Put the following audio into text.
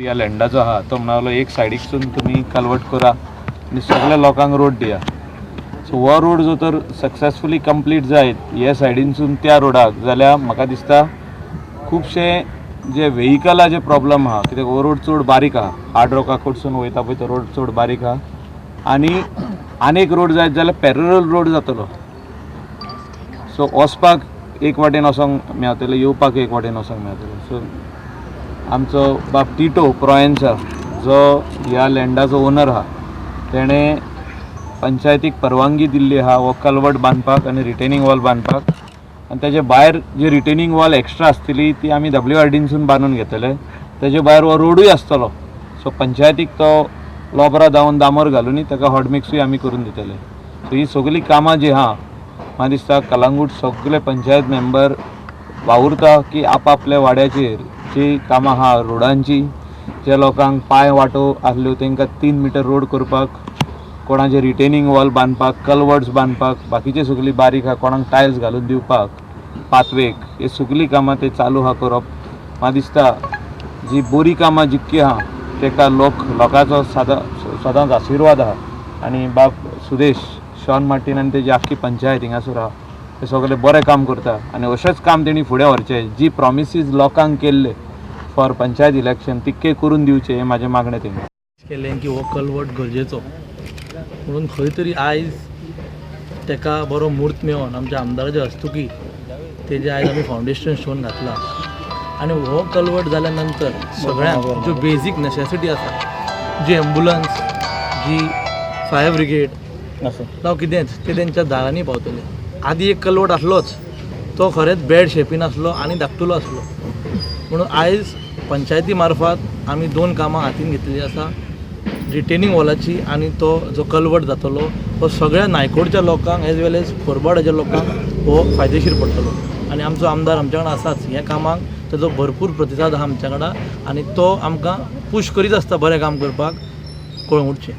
या लँडाचो आहा तो म्हणालो एक सायडीकसून तुमी कल्वर्ट करा आनी सगळ्या लोकांक रोड दिया. सो हो रोड जो तर सक्सेसफुली कंप्लीट जायत ह्या सायडीनसून त्या रोडाक जाल्यार म्हाका दिसता खुबशे जे व्हेहिकलाचे प्रॉब्लम आहा कित्याक हो रोड चड बारीक आहा. हार्ड रॉका कडसून वयता पळय तो रोड चड बारीक आहा आनी आनेक रोड जायत जाल्यार पॅरलल रोड जातलो. सो वचपाक एक वाटेन वचोंक मेळटलें, येवपाक एक वाटेन वचोंक मेळटलें. सो आमचो बाब टिटो प्रोयन्सा जो ह्या लँडाचो ओनर आहा तेणें पंचायतीक परवानगी दिल्ली आहा हो कल्वर्ट बांदपाक आनी रिटेनिंग वॉल बांदपाक. आनी तेजे भायर जी रिटेनिंग वॉल एक्स्ट्रा आसतली ती आमी WRDसून बांदून घेतले. तेजे भायर हो रोडूय आसतलो. सो पंचायतीक तो लोबरा जावन दामोर घालूनय ताका हॉट मिक्सूय आमी करून दितले. सो ही सगळीं कामां जी आहा म्हाका दिसता कलंगूट सगळे पंचायत मेंबर वावुरता की आपआपल्या वाड्याचेर जी कामां आहा रोडांची, जे लोकांक पांय वाटो आसल्यो तांकां 3 मीटर रोड करपाक, कोणाचे रिटेनिंग वॉल बांदपाक, कल्वर्ट्स बांदपाक, बाकीचे सगळीं बारीक आहा कोणाक टायल्स घालून दिवपाक पाथवेक, हे सगळीं कामां ते चालू आहा करप. म्हाका दिसता जी बरी कामां जितकी आहा ताका लोकांचो सदांच आशिर्वाद आहा. आनी बाब सुदेश शॉन मार्टीन आनी तेजी आख्खी पंचायत हिंगासर आहा ते सगळे बरें काम करता आनी अशेंच काम तेणी फुडें व्हरचें. जी प्रॉमिसीस लोकांक केल्ले फॉर पंचायत इलेक्शन तितके करून दिवचे हें म्हाजें मागणें तेंकां केलें की हो कल्वर्ट गरजेचो म्हणून खंय तरी आयज ताका बरो मूर्त मेळोन आमच्या आमदाराचे हस्तुकी तेजे आयज आमी फावंडेशन स्टोन घातला. आनी हो कल्वर्ट जाल्या नंतर सगळ्यांक ज्यो बेजीक नेसेसिटी आसा, जी एम्बुलन्स, जी फायर ब्रिगेड जावं कितेंच ते तेंच्या दारांनी पावतले. आदी एक कल्वर्ट आसलोच तो खरेंच बॅड शेपीन आसलो आनी धाकटुलो आसलो. म्हणून आयज पंचायती मार्फत आमी 2 कामां हातीन घेतलेलीं आसा, रिटेनिंग वॉलाची आनी तो जो कल्वर्ट जातलो तो सगळ्या नायकोडच्या लोकांक एज वेल एज फोरबाडाच्या लोकांक हो फायदेशीर पडटलो. आनी आमचो आमदार आमच्या वांगडा आसाच. ह्या कामाक ताजो भरपूर प्रतिसाद आहा आमच्या वांगडा आनी तो आमकां पूश करीत आसता बरें काम करपाक कळंगूटचें.